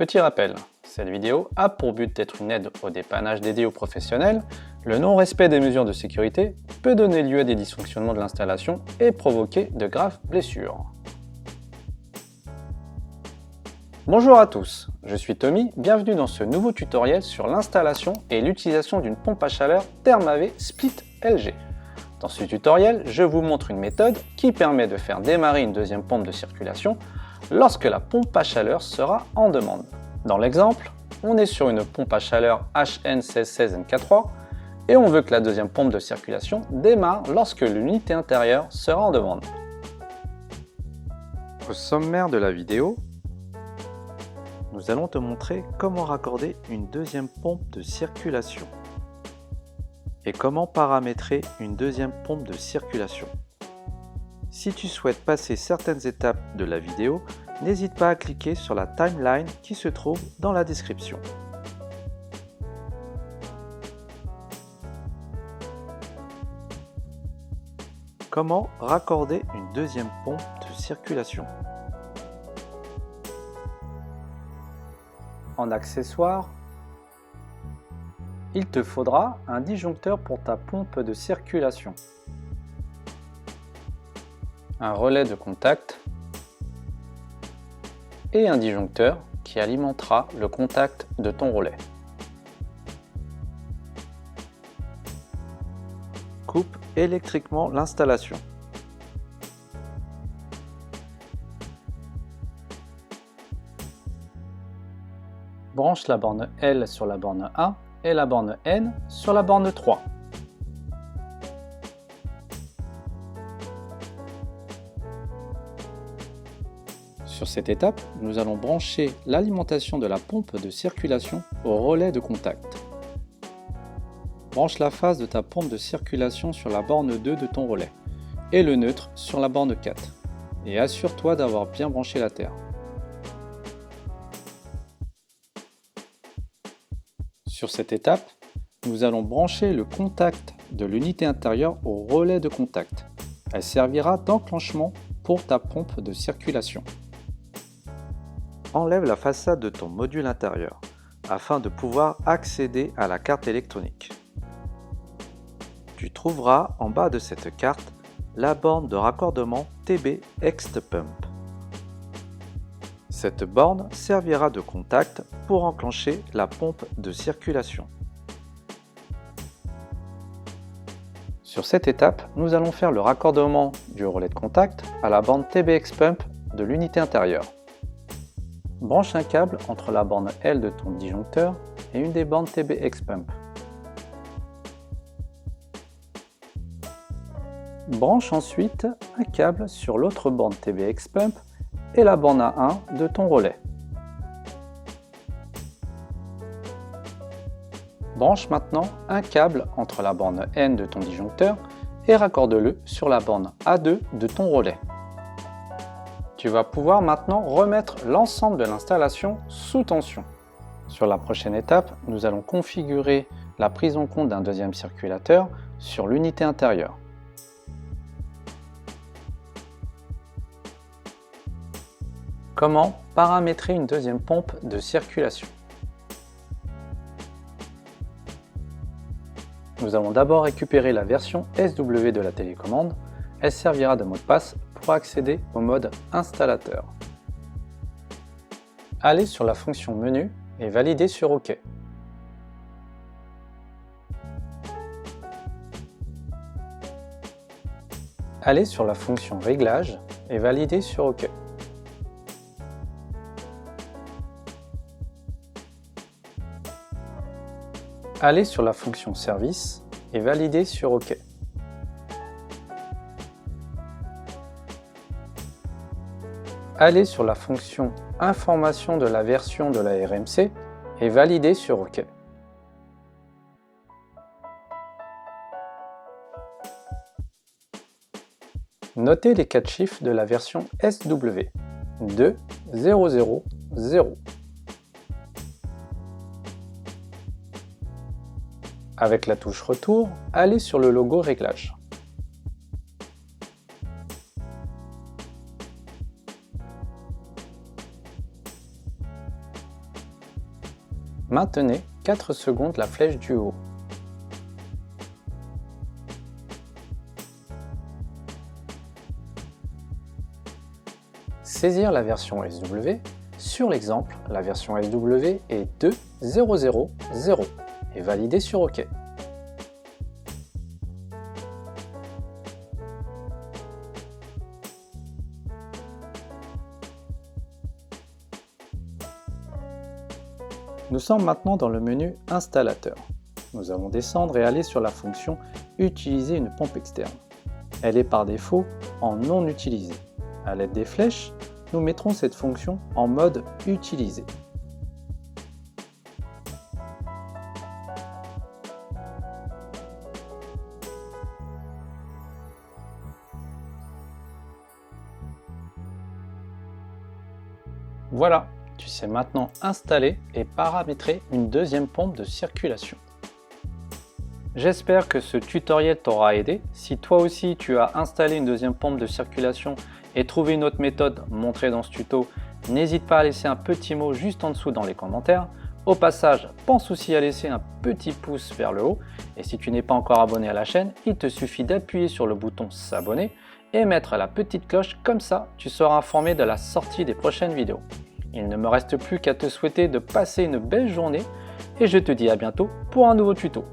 Petit rappel, cette vidéo a pour but d'être une aide au dépannage dédié aux professionnels. Le non-respect des mesures de sécurité peut donner lieu à des dysfonctionnements de l'installation et provoquer de graves blessures. Bonjour à tous, je suis Tommy, bienvenue dans ce nouveau tutoriel sur l'installation et l'utilisation d'une pompe à chaleur Thermavé Split LG. Dans ce tutoriel, je vous montre une méthode qui permet de faire démarrer une deuxième pompe de circulation lorsque la pompe à chaleur sera en demande. Dans l'exemple, on est sur une pompe à chaleur HN1616NK3 et on veut que la deuxième pompe de circulation démarre lorsque l'unité intérieure sera en demande. Au sommaire de la vidéo, nous allons te montrer comment raccorder une deuxième pompe de circulation et comment paramétrer une deuxième pompe de circulation. Si tu souhaites passer certaines étapes de la vidéo, n'hésite pas à cliquer sur la timeline qui se trouve dans la description. Comment raccorder une deuxième pompe de circulation? En accessoire, il te faudra un disjoncteur pour ta pompe de circulation, un relais de contact et un disjoncteur qui alimentera le contact de ton relais. Coupe électriquement l'installation. Branche la borne L sur la borne A et la borne N sur la borne 3. Sur cette étape, nous allons brancher l'alimentation de la pompe de circulation au relais de contact. Branche la phase de ta pompe de circulation sur la borne 2 de ton relais et le neutre sur la borne 4 et assure-toi d'avoir bien branché la terre. Sur cette étape, nous allons brancher le contact de l'unité intérieure au relais de contact. Elle servira d'enclenchement pour ta pompe de circulation. Enlève la façade de ton module intérieur afin de pouvoir accéder à la carte électronique. Tu trouveras en bas de cette carte la borne de raccordement TB Ext Pump. Cette borne servira de contact pour enclencher la pompe de circulation. Sur cette étape, nous allons faire le raccordement du relais de contact à la borne TB Ext Pump de l'unité intérieure. Branche un câble entre la borne L de ton disjoncteur et une des bornes TB Ext Pump. Branche ensuite un câble sur l'autre borne TB Ext Pump et la borne A1 de ton relais. Branche maintenant un câble entre la borne N de ton disjoncteur et raccorde-le sur la borne A2 de ton relais. Tu vas pouvoir maintenant remettre l'ensemble de l'installation sous tension. Sur la prochaine étape, nous allons configurer la prise en compte d'un deuxième circulateur sur l'unité intérieure. Comment paramétrer une deuxième pompe de circulation? Nous allons d'abord récupérer la version SW de la télécommande. Elle servira de mot de passe pour accéder au mode installateur. Allez sur la fonction menu et validez sur OK. Allez sur la fonction réglage et validez sur OK. Allez sur la fonction service et validez sur OK. Allez sur la fonction information de la version de la RMC et validez sur OK. Notez les 4 chiffres de la version SW 2.0.0.0. Avec la touche Retour, allez sur le logo Réglage. Maintenez 4 secondes la flèche du haut. Saisir la version SW. Sur l'exemple, la version SW est 2.0.0.0 et valider sur OK. Nous sommes maintenant dans le menu Installateur. Nous allons descendre et aller sur la fonction Utiliser une pompe externe. Elle est par défaut en non utilisée. À l'aide des flèches, nous mettrons cette fonction en mode Utiliser. Voilà, tu sais maintenant installer et paramétrer une deuxième pompe de circulation. J'espère que ce tutoriel t'aura aidé. Si toi aussi tu as installé une deuxième pompe de circulation et trouvé une autre méthode montrée dans ce tuto, n'hésite pas à laisser un petit mot juste en dessous dans les commentaires. Au passage, pense aussi à laisser un petit pouce vers le haut. Et si tu n'es pas encore abonné à la chaîne, il te suffit d'appuyer sur le bouton s'abonner et mettre la petite cloche, comme ça tu seras informé de la sortie des prochaines vidéos. Il ne me reste plus qu'à te souhaiter de passer une belle journée et je te dis à bientôt pour un nouveau tuto.